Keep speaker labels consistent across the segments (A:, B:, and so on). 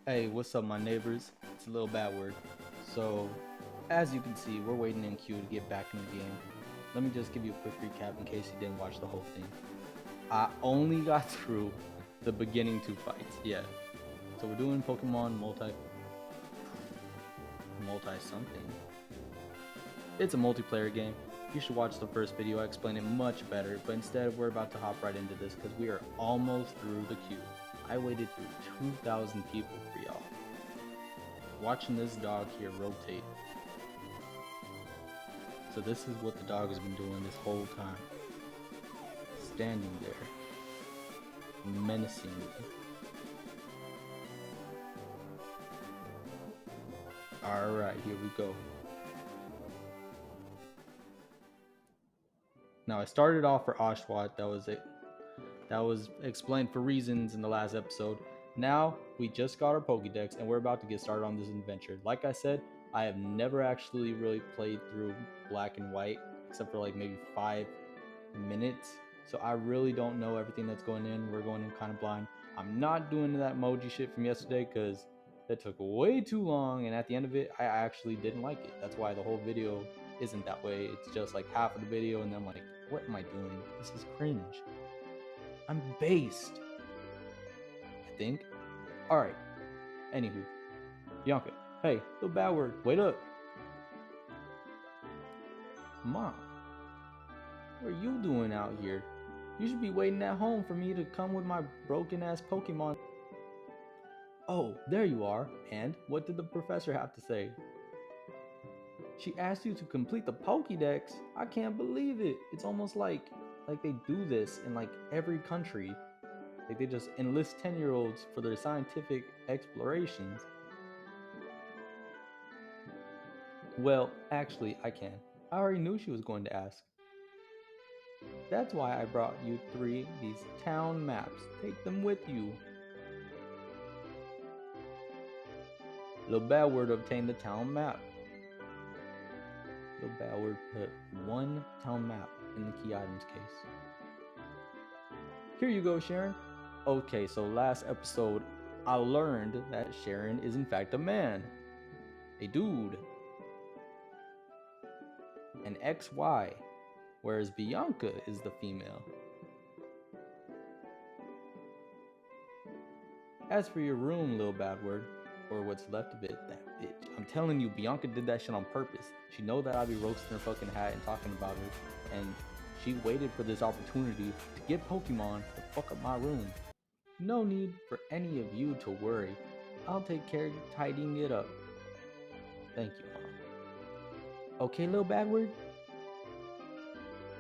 A: Hey, what's up, my neighbors? It's a little bad word. So, as you can see, we're waiting in queue to get back in the game. Let me just give you a quick recap in case you didn't watch the whole thing. I only got through the beginning two fights. Yeah. So we're doing Pokemon multi something. It's a multiplayer game. You should watch the first video. I explained it much better, but instead we're about to hop right into this because we are almost through the queue. I waited through 2,000 people for y'all. Watching this dog here rotate. So this is what the dog has been doing this whole time. Standing there, menacingly. Alright, here we go. Now I started off for Oshawott, that was it. That was explained for reasons in the last episode. Now we just got our Pokédex and we're about to get started on this adventure. Like I said, I have never actually really played through Black and White except for like maybe 5 minutes. So I really don't know everything that's going in. We're going in kind of blind. I'm not doing that emoji shit from yesterday because that took way too long, and at the end of it, I actually didn't like it. That's why the whole video isn't that way. It's just like half of the video, and then I'm like, what am I doing? This is cringe. I'm based, I think. Alright. Anywho. Bianca. Hey, little bad word. Wait up. Mom. What are you doing out here? You should be waiting at home for me to come with my broken ass Pokemon. Oh, there you are. And what did the professor have to say? She asked you to complete the Pokédex. I can't believe it. It's almost like they do this in like every country. Like they just enlist 10-year-olds for their scientific explorations. Well, actually, I can. I already knew she was going to ask. That's why I brought you 3 these town maps. Take them with you. Little bad word obtained the town map. Little bad word put 1 town map in the key items case. Here you go, Sharon. Okay, so last episode, I learned that Sharon is in fact a man. A dude. An XY. Whereas Bianca is the female. As for your room, little bad word, or what's left of it, that bitch. I'm telling you, Bianca did that shit on purpose. She know that I'd be roasting her fucking hat and talking about her, and she waited for this opportunity to get Pokemon to fuck up my room. No need for any of you to worry. I'll take care of tidying it up. Thank you, Mom. Okay, little bad word?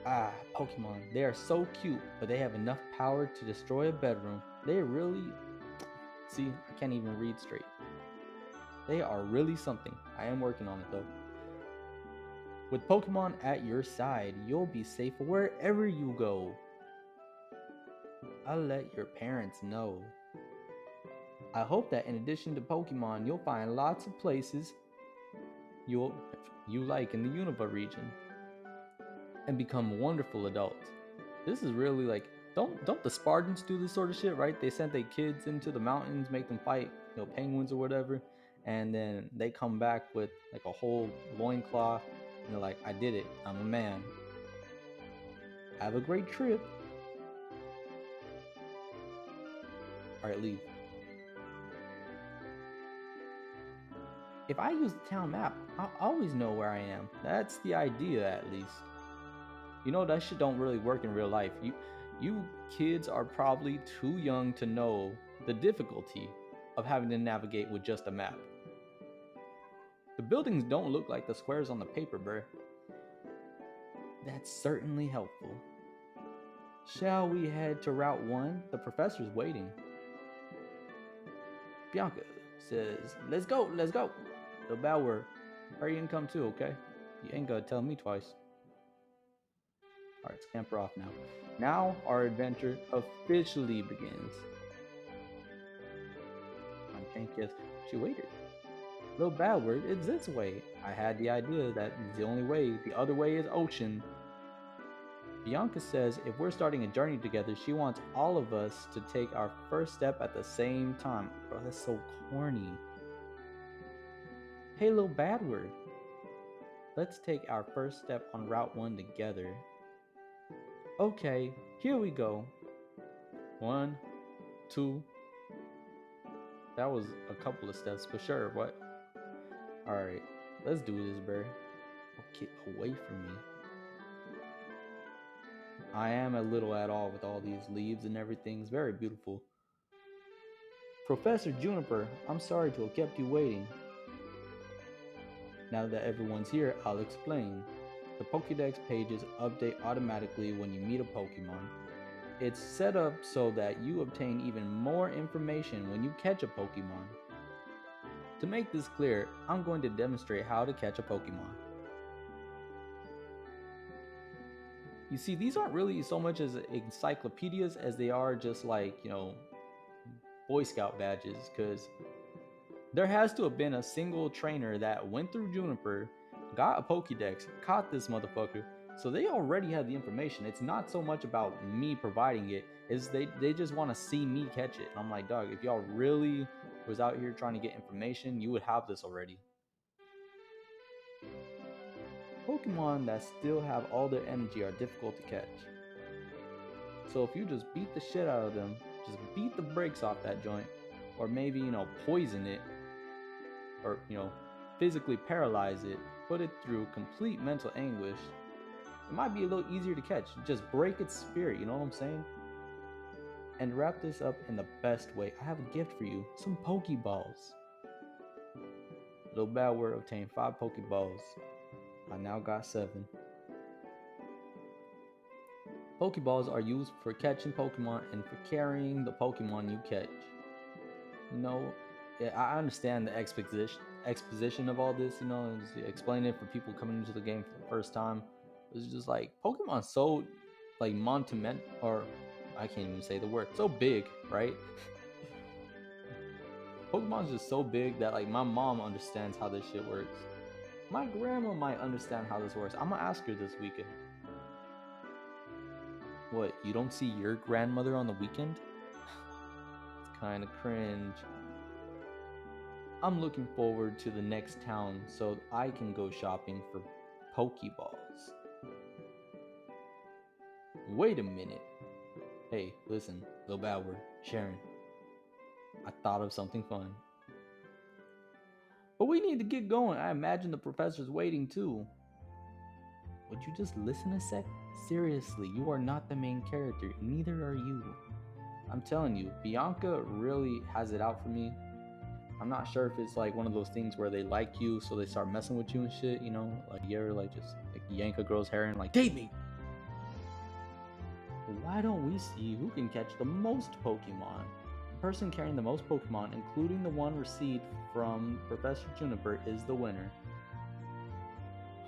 A: Ah, Pokemon. They are so cute, but they have enough power to destroy a bedroom. They really... See, I can't even read straight. They are really something. I am working on it though. With Pokemon at your side, you'll be safe wherever you go. I'll let your parents know. I hope that in addition to Pokemon, you'll find lots of places you like in the Unova region and become wonderful adults. This is really like, don't the Spartans do this sort of shit, right? They sent their kids into the mountains, make them fight, penguins or whatever, and then they come back with like a whole loincloth, and they're like, I did it, I'm a man. Have a great trip. Alright, leave. If I use the town map, I'll always know where I am. That's the idea, at least. That shit don't really work in real life. You kids are probably too young to know the difficulty of having to navigate with just a map. The buildings don't look like the squares on the paper, bruh. That's certainly helpful. Shall we head to Route 1? The professor's waiting. Bianca says, let's go. The bad word. Hurry and come too, okay? You ain't gonna tell me twice. Alright, scamper off now. Now our adventure officially begins. Thank you. She waited. Little bad word, it's this way. I had the idea that it's the only way. The other way is ocean. Bianca says if we're starting a journey together, she wants all of us to take our first step at the same time. Bro, that's so corny. Hey, little bad word. Let's take our first step on Route 1 together. Okay, here we go. 1, 2. That was a couple of steps, but sure, what? Alright, let's do this, bro. Get away from me. I am a little at all with all these leaves and everything. It's very beautiful. Professor Juniper, I'm sorry to have kept you waiting. Now that everyone's here, I'll explain. The Pokédex pages update automatically when you meet a Pokémon. It's set up so that you obtain even more information when you catch a Pokémon. To make this clear, I'm going to demonstrate how to catch a Pokémon. You see, these aren't really so much as encyclopedias as they are just like, Boy Scout badges, because there has to have been a single trainer that went through Juniper, got a Pokédex, caught this motherfucker, so they already have the information. It's not so much about me providing it, is they just want to see me catch it. And I'm like, dog, if y'all really was out here trying to get information, you would have this already. Pokemon that still have all their energy are difficult to catch. So if you just beat the shit out of them, just beat the brakes off that joint, or maybe, poison it, or, physically paralyze it, put it through complete mental anguish, it might be a little easier to catch. Just break its spirit, you know what I'm saying? And wrap this up in the best way, I have a gift for you, some Pokeballs. Little bad word obtained 5 Pokeballs. I now got 7. Pokeballs are used for catching Pokemon and for carrying the Pokemon you catch. I understand the exposition of all this, explain it for people coming into the game for the first time. It's just like, Pokemon's so, like, monumental, or I can't even say the word, so big, right? Pokemon's just so big that, like, my mom understands how this shit works. My grandma might understand how this works. I'm gonna ask her this weekend. What, you don't see your grandmother on the weekend? It's kind of cringe. I'm looking forward to the next town so I can go shopping for Pokeballs. Wait a minute. Hey, listen, little bad word, Sharon. I thought of something fun. But we need to get going. I imagine the professor's waiting too. Would you just listen a sec? Seriously, you are not the main character, neither are you. I'm telling you, Bianca really has it out for me. I'm not sure if it's like one of those things where they like you, so they start messing with you and shit, like you ever like just like yank a girl's hair and like, date me. Why don't we see who can catch the most Pokemon? The person carrying the most Pokemon, including the one received from Professor Juniper, is the winner.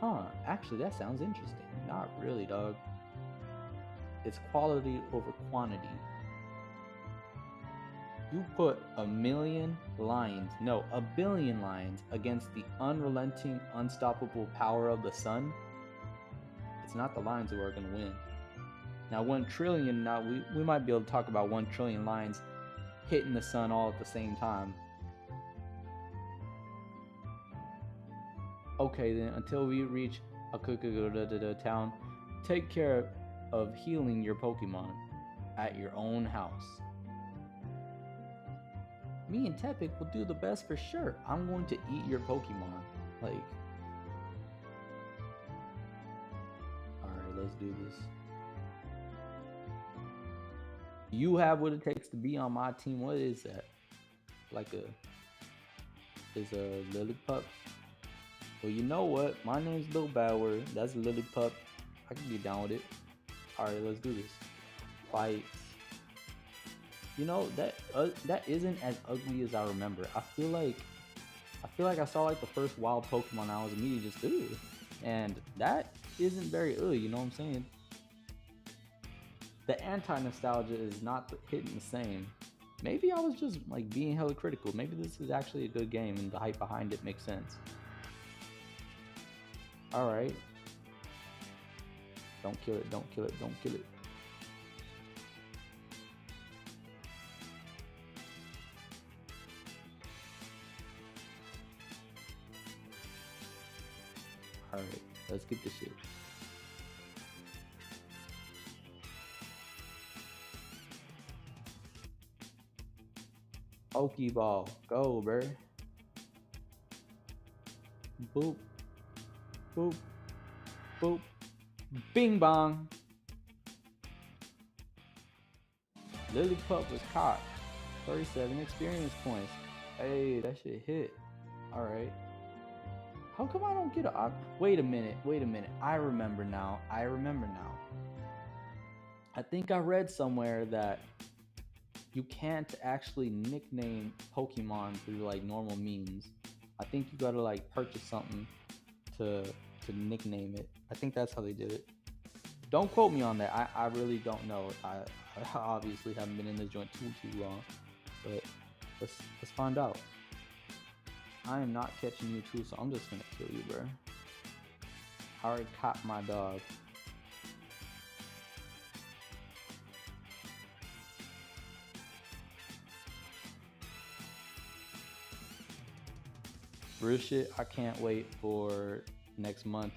A: Huh, actually that sounds interesting. Not really, dog. It's quality over quantity. You put a billion lines against the unrelenting, unstoppable power of the sun. It's not the lines who are going to win. Now 1 trillion, we might be able to talk about 1 trillion lines hitting the sun all at the same time. Okay then, until we reach a town, take care of healing your Pokemon at your own house. Me and Tepic will do the best for sure. I'm going to eat your Pokemon. Alright, let's do this. You have what it takes to be on my team. What is that? Is a Lillipup? Well, you know what? My name's Lil Bauer. That's Lillipup. I can get down with it. Alright, let's do this. Fight. That isn't as ugly as I remember. I feel like I saw like the first wild Pokemon. I was immediately just ugh. And that isn't very ugh, you know what I'm saying? The anti-nostalgia is not hitting the same. Maybe I was just like being hella critical. Maybe this is actually a good game and the hype behind it makes sense. Alright. Don't kill it, don't kill it, don't kill it. Alright, let's get this shit. Pokeball, go, bruh. Boop, boop, boop, bing bong. Lillipup was caught. 37 experience points. Hey, that shit hit. Alright. How come I don't get a... Wait a minute. I remember now. I think I read somewhere that you can't actually nickname Pokemon through like normal means. I think you gotta like purchase something to nickname it. I think that's how they did it. Don't quote me on that. I really don't know. I obviously haven't been in this joint too long, but let's find out. I am not catching you too, so I'm just gonna kill you, bro. I already caught my dog. Real shit, I can't wait for next month.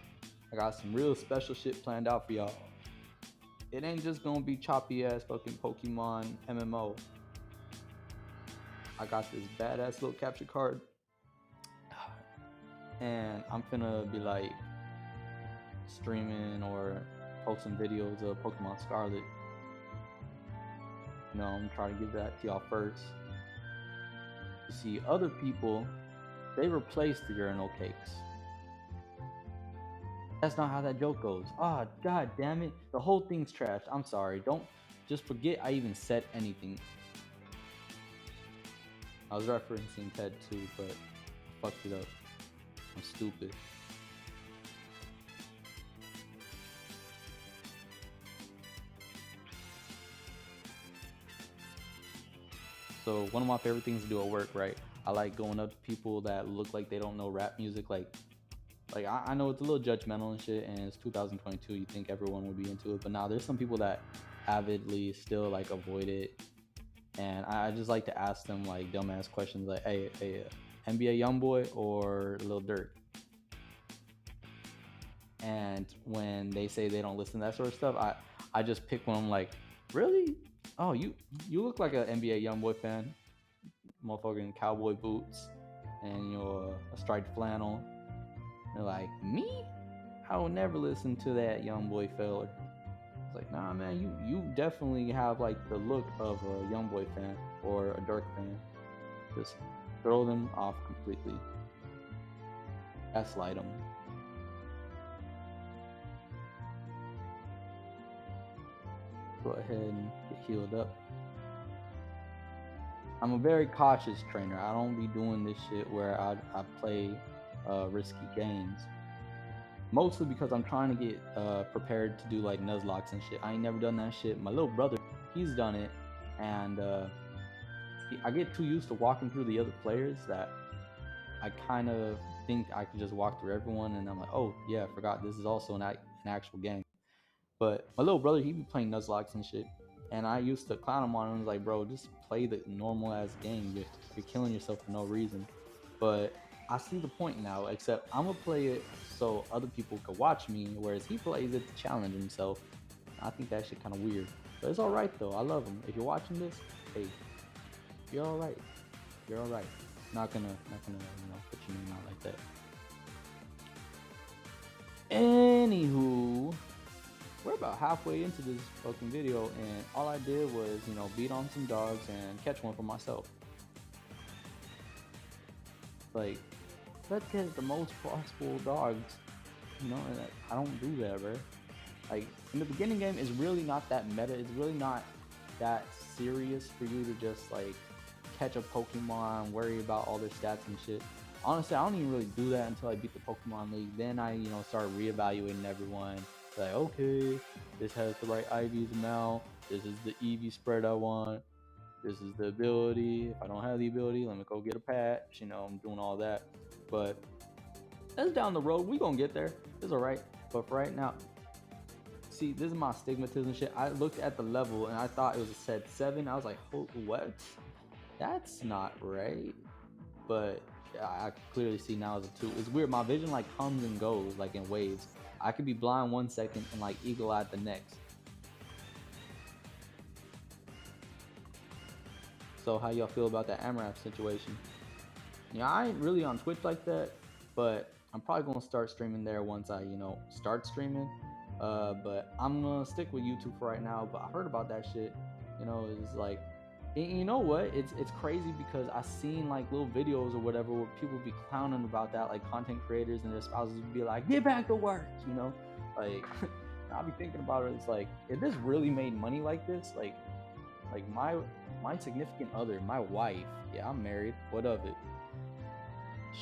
A: I got some real special shit planned out for y'all. It ain't just gonna be choppy ass fucking Pokemon MMO. I got this badass little capture card, and I'm finna be like streaming or posting videos of Pokemon Scarlet. You know, I'm trying to give that to y'all first. You see, other people, they replace the urinal cakes. That's not how that joke goes. Ah, oh, god damn it. The whole thing's trashed. I'm sorry. Don't just forget I even said anything. I was referencing TED 2, but I fucked it up. I'm stupid. So one of my favorite things to do at work, right? I like going up to people that look like they don't know rap music. Like I know it's a little judgmental and shit, and it's 2022. You think everyone would be into it, but now there's some people that avidly still like avoid it. And I just like to ask them like dumbass questions like, hey, NBA YoungBoy or Lil Durk? And when they say they don't listen to that sort of stuff, I just pick one. I'm like, really? Oh, you look like an NBA YoungBoy fan, motherfucking cowboy boots and a striped flannel. They're like, me? I will never listen to that YoungBoy fella. It's like, nah, man, you definitely have like the look of a YoungBoy fan or a Durk fan. Just throw them off completely. Gaslight them. Go ahead and get healed up. I'm a very cautious trainer. I don't be doing this shit where I play risky games. Mostly because I'm trying to get prepared to do like Nuzlocke and shit. I ain't never done that shit. My little brother, he's done it, and I get too used to walking through the other players that I kind of think I could just walk through everyone, and I'm like, oh yeah, I forgot this is also an actual game. But my little brother, he be playing Nuzlocke and shit, and I used to clown him on him. I was like, bro, just play the normal ass game. You're killing yourself for no reason. But I see the point now, except I'm gonna play it so other people could watch me, whereas he plays it to challenge himself. I think that shit kind of weird, but it's all right though. I love him. If you're watching this, hey, you're all right. You're all right. Not gonna put your name out like that. Anywho, we're about halfway into this fucking video, and all I did was beat on some dogs and catch one for myself. Like, let's get the most possible dogs, and I don't do that, bro. Like, in the beginning game, it's really not that meta. It's really not that serious for you to just like catch a Pokemon, worry about all their stats and shit. Honestly, I don't even really do that until I beat the Pokemon League. Then I start reevaluating everyone. Like, okay, this has the right IVs amount. This is the EV spread I want. This is the ability. If I don't have the ability, let me go get a patch. I'm doing all that. But that's down the road. We gonna get there. It's all right. But for right now, see, this is my stigmatism shit. I looked at the level and I thought it was a said 7. I was like, what? That's not right. But I clearly see now as a 2. It's weird. My vision like comes and goes like in waves. I could be blind 1 second and like eagle-eyed the next. So how y'all feel about that AMRAP situation? Yeah, I ain't really on Twitch like that, but I'm probably gonna start streaming there once I, start streaming. But I'm gonna stick with YouTube for right now. But I heard about that shit. It's like, and you know what? It's crazy because I seen like little videos or whatever where people be clowning about that, like content creators and their spouses would be like, "Get back to work," like. I'll be thinking about it. It's like, if this really made money like this, like my significant other, my wife, yeah, I'm married. What of it?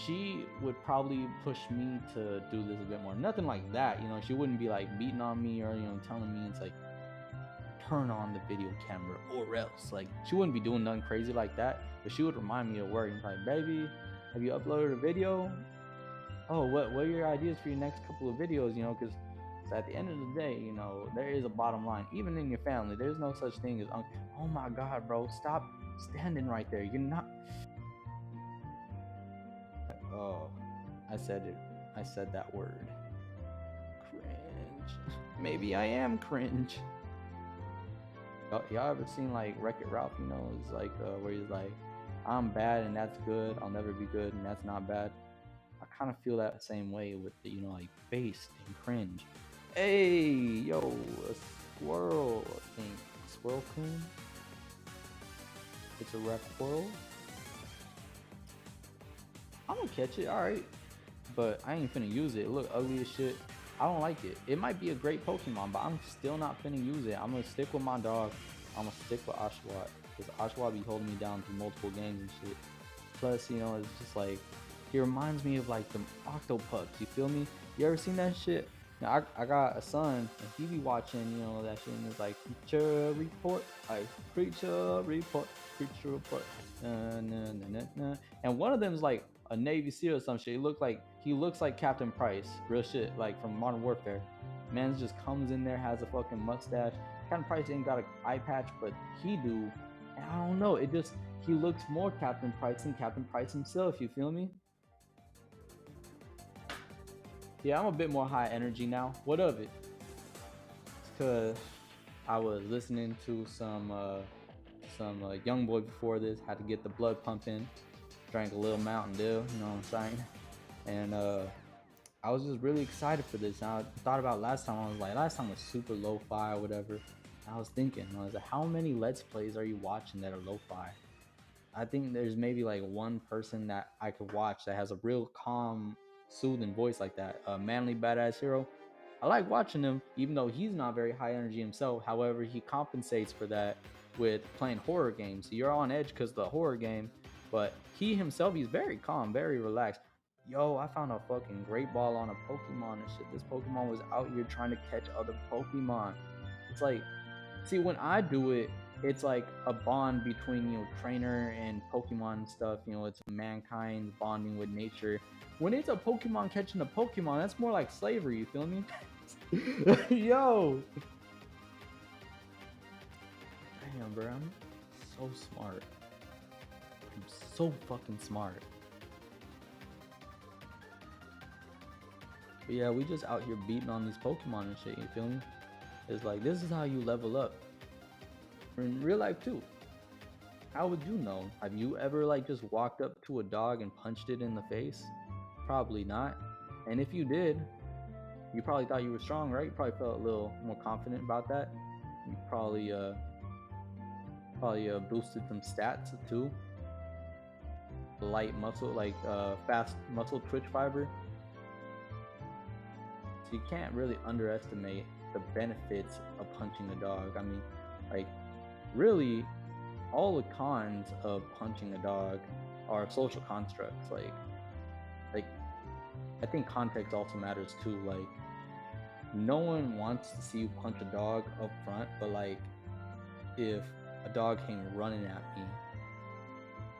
A: She would probably push me to do this a bit more. Nothing like that, she wouldn't be like beating on me or telling me it's like turn on the video camera or else. Like, she wouldn't be doing nothing crazy like that, but she would remind me of work and like, baby, have you uploaded a video? Oh, what are your ideas for your next couple of videos? Because at the end of the day, there is a bottom line. Even in your family, there's no such thing as oh my god, bro, stop standing right there. You're not. Oh, I said it. I said that word. Cringe. Maybe I am cringe. Y'all ever seen like Wreck-It Ralph? It's like where he's like, I'm bad and that's good. I'll never be good and that's not bad. I kind of feel that same way with the, like based and cringe. Hey, yo, a squirrel. I think squirrel coon. It's a rap squirrel. I'm gonna catch it, alright. But I ain't finna use it. It look ugly as shit. I don't like it. It might be a great Pokemon, but I'm still not finna use it. I'm gonna stick with my dog. I'm gonna stick with Oshawott. Because Oshawott be holding me down through multiple games and shit. Plus, it's just like, he reminds me of like the Octopups. You feel me? You ever seen that shit? Now, I got a son, and he be watching, that shit, and it's like, preacher report, preacher report, preacher report, and one of them is like a Navy SEAL or some shit. He looks like Captain Price, real shit, like from Modern Warfare. Man just comes in there, has a fucking mustache. Captain Price ain't got an eye patch, but he do, and I don't know, he looks more Captain Price than Captain Price himself. You feel me? Yeah, I'm a bit more high energy now. What of it? It's because I was listening to some young boy before this. Had to get the blood pumping. Drank a little Mountain Dew. You know what I'm saying? And I was just really excited for this. And I thought about last time. I was like, last time was super lo-fi or whatever. And I was thinking, I was like, how many Let's Plays are you watching that are lo-fi? I think there's maybe like one person that I could watch that has a real calm, soothing voice like that. Manly Badass Hero. I like watching him, even though he's not very high energy himself. However, he compensates for that with playing horror games. So you're on edge because of the horror game, but he himself, he's very calm, very relaxed. Yo, I found a fucking great ball on a Pokemon and shit. This Pokemon was out here trying to catch other Pokemon. It's like, see, when I do it, it's like a bond between, trainer and Pokemon and stuff. It's mankind bonding with nature. When it's a Pokemon catching a Pokemon, that's more like slavery, you feel me? Yo! Damn, bro, I'm so smart. I'm so fucking smart. But yeah, we just out here beating on these Pokemon and shit, you feel me? It's like, this is how you level up. In real life too. How would you know? Have you ever like just walked up to a dog and punched it in the face? Probably not. And if you did, you probably thought you were strong, right? You probably felt a little more confident about that. You probably boosted some stats too. Light muscle, like fast muscle twitch fiber. So you can't really underestimate the benefits of punching a dog. I mean, like, really, all the cons of punching a dog are social constructs. Like I think context also matters too. Like, no one wants to see you punch a dog up front, but like, if a dog came running at me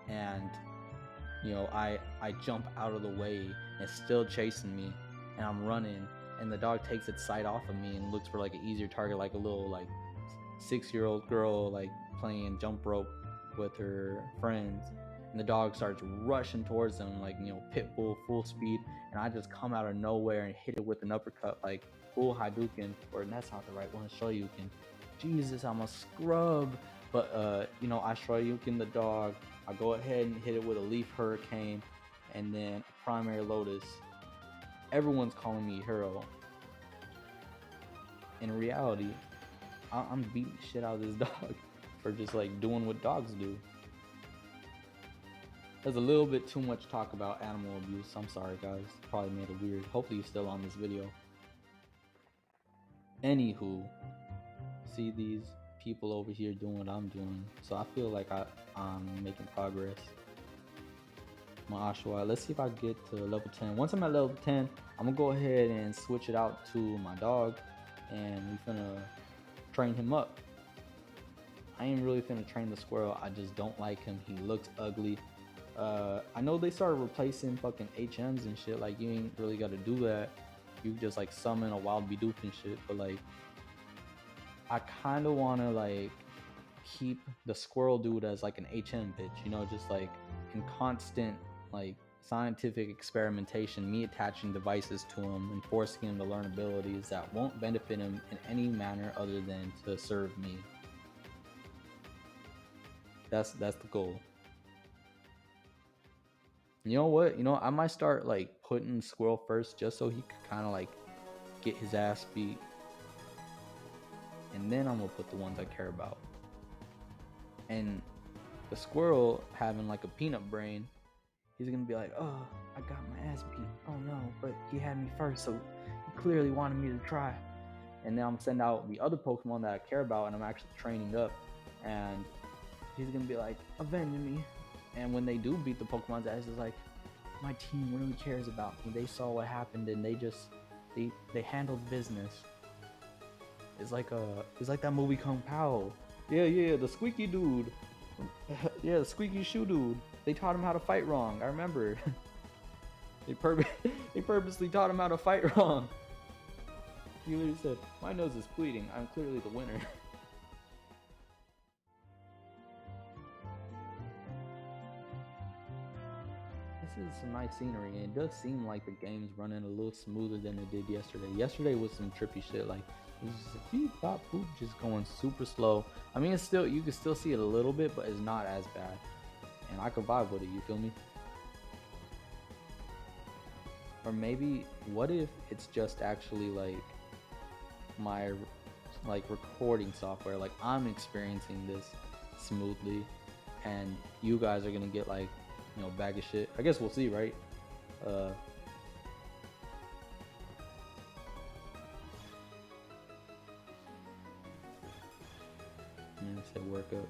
A: and I jump out of the way and it's still chasing me and I'm running and the dog takes its sight off of me and looks for like an easier target, like a little like 6-year-old girl like playing jump rope with her friends, and the dog starts rushing towards them like, you know, pit bull full speed, and I just come out of nowhere and hit it with an uppercut like full Hadouken, or that's not the right one, Shoryuken. Jesus, I'm a scrub. But you know, I Shoryuken the dog. I go ahead and hit it with a leaf hurricane, and then a primary lotus. Everyone's calling me hero. In reality, I'm beating the shit out of this dog for just like doing what dogs do. There's a little bit too much talk about animal abuse. I'm sorry, guys. Probably made it weird. Hopefully you're still on this video. Anywho, see these people over here doing what I'm doing, so I feel like I'm making progress. My Ashwa, let's see if I get to level 10. Once I'm at level 10, I'm gonna go ahead and switch it out to my dog, and we finna train him up. I ain't really finna train the squirrel. I just don't like him. He looks ugly. I know they started replacing fucking HMs and shit. Like, you ain't really gotta do that. You just like summon a wild Bidoof and shit. But like, I kind of want to like keep the squirrel dude as like an HM bitch, you know, just like in constant like scientific experimentation, me attaching devices to him and forcing him to learn abilities that won't benefit him in any manner other than to serve me. That's the goal. You know what? You know, I might start like putting squirrel first just so he could kind of like get his ass beat. And then I'm gonna put the ones I care about. And the squirrel having like a peanut brain, he's gonna be like, oh, I got my ass beat. Oh no, but he had me first, so he clearly wanted me to try. And then I'm gonna send out the other Pokemon that I care about and I'm actually training up, and he's gonna be like, avenging me. And when they do beat the Pokemon's ass, it's like, my team really cares about me. They saw what happened and they handled business. It's like that movie Kung Pao. Yeah, the squeaky dude. Yeah, the squeaky shoe dude. They taught him how to fight wrong. I remember. they purposely taught him how to fight wrong. He literally said, my nose is bleeding. I'm clearly the winner. This is some nice scenery, and it does seem like the game's running a little smoother than it did yesterday. Yesterday was some trippy shit, like it was just a beep bop boop, just going super slow. I mean, it's still, you can still see it a little bit, but it's not as bad, and I could vibe with it. You feel me? Or maybe, what if it's just actually like my like recording software, like I'm experiencing this smoothly, and you guys are gonna get like, you know, bag of shit. I guess we'll see, right? Yeah, said work up.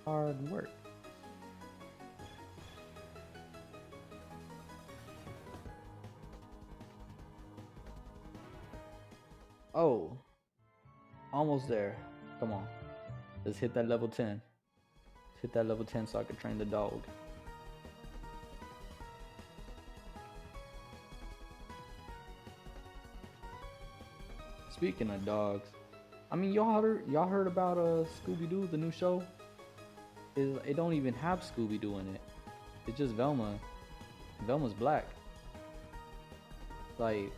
A: Hard work. Oh, almost there. Come on, let's hit that level 10. Hit that level 10 so I can train the dog. Speaking of dogs, I mean, y'all heard about Scooby-Doo, the new show? It don't even have Scooby-Doo in it. It's just Velma. Velma's black. Like,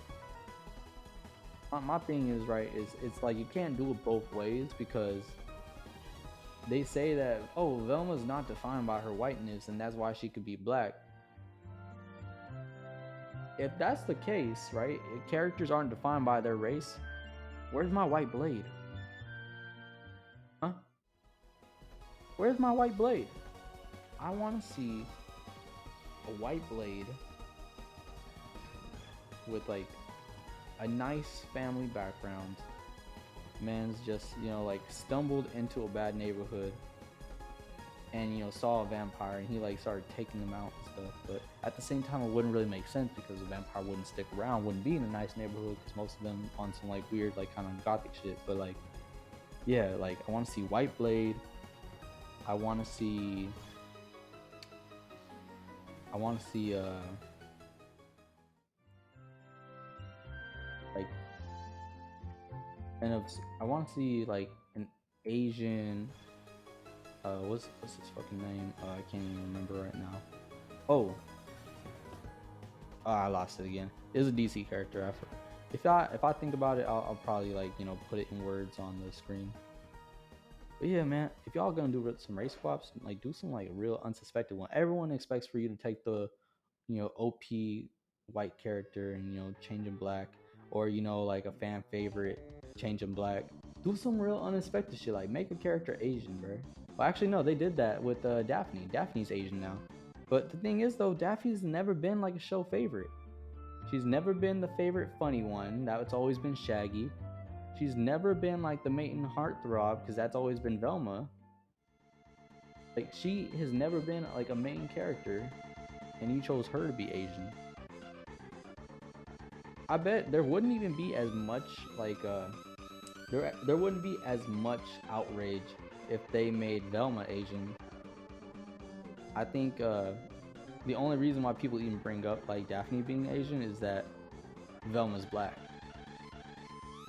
A: my thing is, right, it's like you can't do it both ways, because they say that, oh, Velma's not defined by her whiteness and that's why she could be black. If that's the case, right, if characters aren't defined by their race, where's my white blade? Huh? Where's my white blade? I want to see a white blade with like a nice family background. Man's just, you know, like stumbled into a bad neighborhood and, you know, saw a vampire and he like started taking them out and stuff. But at the same time, it wouldn't really make sense because the vampire wouldn't stick around, wouldn't be in a nice neighborhood, because most of them on some like weird, like kind of gothic shit. But like, yeah, like I want to see white blade. I want to see And I want to see like an Asian. What's his fucking name? I can't even remember right now. Oh, I lost it again. It's a DC character. If I think about it, I'll probably like put it in words on the screen. But yeah, man, if y'all gonna do some race swaps, like do some like real unsuspected one. Everyone expects for you to take the OP white character and change him black, or like a fan favorite, change him black. Do some real unexpected shit, like make a character Asian, bro. Well, actually, no, they did that with Daphne. Daphne's Asian now. But the thing is, though, Daphne's never been like a show favorite. She's never been the favorite funny one. That's always been Shaggy. She's never been like the main heartthrob because that's always been Velma. Like she has never been like a main character, and you chose her to be Asian. I bet there wouldn't even be as much like there wouldn't be as much outrage if they made Velma Asian. I think the only reason why people even bring up like Daphne being Asian is that Velma's black.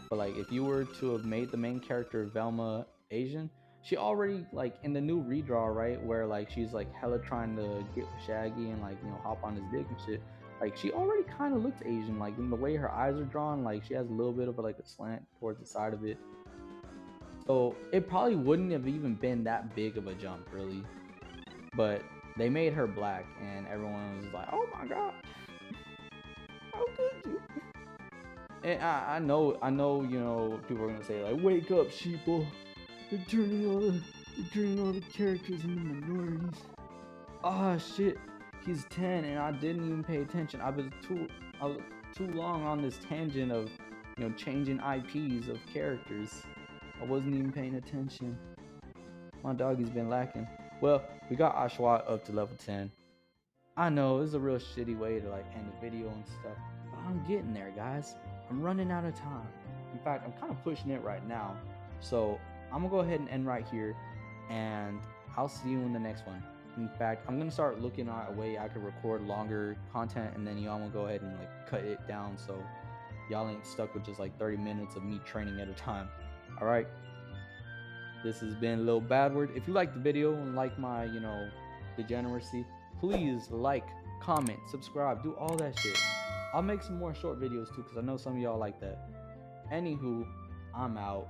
A: But like if you were to have made the main character Velma Asian, she already like in the new redraw, right, where like she's like hella trying to get with Shaggy and like hop on his dick and shit. Like she already kind of looks Asian, like in the way her eyes are drawn, like she has a little bit of like a slant towards the side of it. So it probably wouldn't have even been that big of a jump, really. But they made her black, and everyone was like, "Oh my god, how could you?" And I know, people are gonna say like, "Wake up, sheeple! They're turning all the characters into minorities." Ah, shit. He's 10, and I didn't even pay attention. I was too long on this tangent of, changing IPs of characters. I wasn't even paying attention. My doggy's been lacking. Well, we got Ashwa up to level 10. I know, this is a real shitty way to like end the video and stuff, but I'm getting there, guys. I'm running out of time. In fact, I'm kind of pushing it right now. So I'm gonna go ahead and end right here, and I'll see you in the next one. In fact, I'm gonna start looking at a way I could record longer content, and then y'all gonna go ahead and like cut it down so y'all ain't stuck with just like 30 minutes of me training at a time. All right. This has been Lil Badward. If you liked the video and like my, degeneracy, please like, comment, subscribe, do all that shit. I'll make some more short videos too, because I know some of y'all like that. Anywho, I'm out.